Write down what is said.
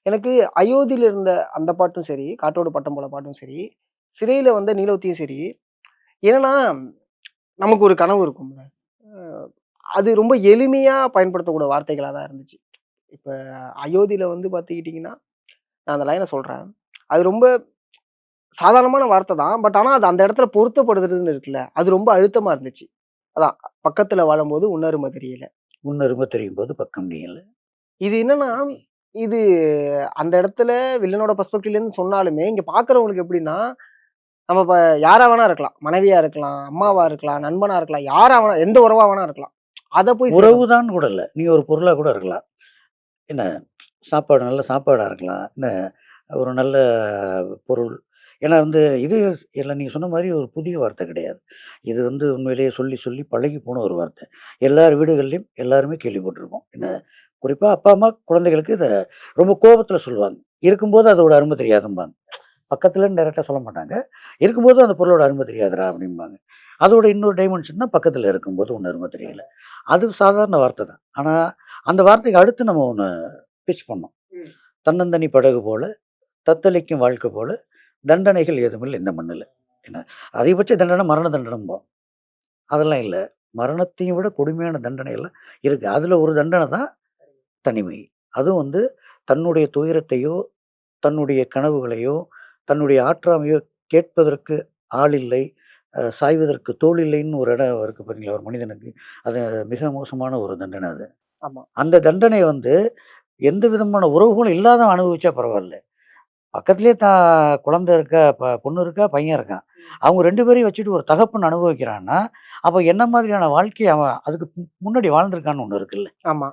எனக்கு அயோத்தியில இருந்த அந்த பாட்டும் சரி, காற்றோடு பட்டம் போல பாட்டும் சரி, சிறையில வந்த நீலோத்தியும் சரி, என்னன்னா நமக்கு ஒரு கனவு இருக்கும்ல. அ அது ரொம்ப எளிமையா பயன்படுத்தக்கூடிய வார்த்தைகளா தான் இருந்துச்சு. இப்ப அயோத்தியில வந்து பார்த்துக்கிட்டீங்கன்னா, நான் அந்த லைன சொல்றேன். அது ரொம்ப சாதாரணமான வார்த்தை தான். பட் ஆனா அது அந்த இடத்துல பொருத்தப்படுதுன்னு இருக்குல்ல, அது ரொம்ப அழுத்தமா இருந்துச்சு. அதான் பக்கத்துல வாழும்போது உன்னரும தெரியல. முன்னரும தெரியும் போது பக்கம் நீ இல்ல. இது என்னன்னா, இது அந்த இடத்துல வில்லனோட பெர்ஸ்பெக்டிவ்லேருந்து சொன்னாலுமே, இங்க பார்க்குறவங்களுக்கு எப்படின்னா, நம்ம யாரா வேணா இருக்கலாம். மனைவியா இருக்கலாம், அம்மாவா இருக்கலாம், நண்பனா இருக்கலாம், யாரா வேணா எந்த உறவா வேணா இருக்கலாம். அத போய் உறவு சேரணும். தான் கூட இல்ல. நீ ஒரு பொருளா கூட இருக்கலாம். என்ன சாப்பாடு நல்ல சாப்பாடா இருக்கலாம். என்ன ஒரு நல்ல பொருள். ஏன்னா வந்து இது இல்ல நீங்க சொன்ன மாரி ஒரு புதிய வார்த்தை கிடையாது. இது வந்து உண்மையிலேயே சொல்லி சொல்லி பழகி போன ஒரு வார்த்தை. எல்லார் வீடுகள்லயும் எல்லாருமே கேள்விப்பட்டிருப்போம். என்ன குறிப்பா அப்பா, அம்மா குழந்தைகளுக்கு இத ரொம்ப கோபத்துல சொல்லுவாங்க. இருக்கும்போது அதோட அரும தெரியாதும்பாங்க. பக்கத்துலன்னு டைரக்ட்டா சொல்ல மாட்டாங்க. இருக்கும்போது அந்த பொருளோட அரும தெரியாதுடா அப்படிம்பாங்க. அதோட இன்னொரு டைமென்ஷன் தான் பக்கத்துல இருக்கும்போது ஒண்ணு அரும தெரியல. அது சாதாரண வார்த்தை தான். ஆனா, அந்த வார்த்தைக்கு அடுத்து நம்ம ஒண்ணு பிட்ச் பண்ணோம். ம். "தன்னந்தனி படகு போல, தத்தளிக்கும் வாழ்க்கை போல, தண்டனைகள் ஏதுமில்லை இந்த மண்ணுல." என்ன அதிகபட்ச தண்டனை மரண தண்டனம்போம். அதெல்லாம் இல்ல. மரணத்தையும் விட கொடுமையான தண்டனை எல்லாம் இருக்கு. அதுல ஒரு தண்டனை தான் தனிமை. அதுவும் வந்து தன்னுடைய துயரத்தையோ, தன்னுடைய கனவுகளையோ, தன்னுடைய ஆற்றாமையோ கேட்பதற்கு ஆள் இல்லை. சாய்வதற்கு தோள் இல்லைன்னு ஒரு இடம் இருக்கு பார்த்தீங்களா? ஒரு மனிதனுக்கு. அது மிக மோசமான ஒரு தண்டனை அது. ஆமா. அந்த தண்டனை வந்து எந்த விதமான உறவுகளும் இல்லாதவன் அனுபவிச்சா பரவால்ல. பக்கத்திலேயே குழந்தை இருக்கா, பொண்ணு இருக்கா, பையன் இருக்கான். அவங்க 2 பேரையும் வச்சுட்டு ஒரு தகப்பன் அனுபவிக்கிறான்னா, அப்ப என்ன மாதிரியான வாழ்க்கைய அவன் அதுக்கு முன்னாடி வாழ்ந்திருக்கான்னு ஒண்ணு இருக்குல்ல. ஆமா.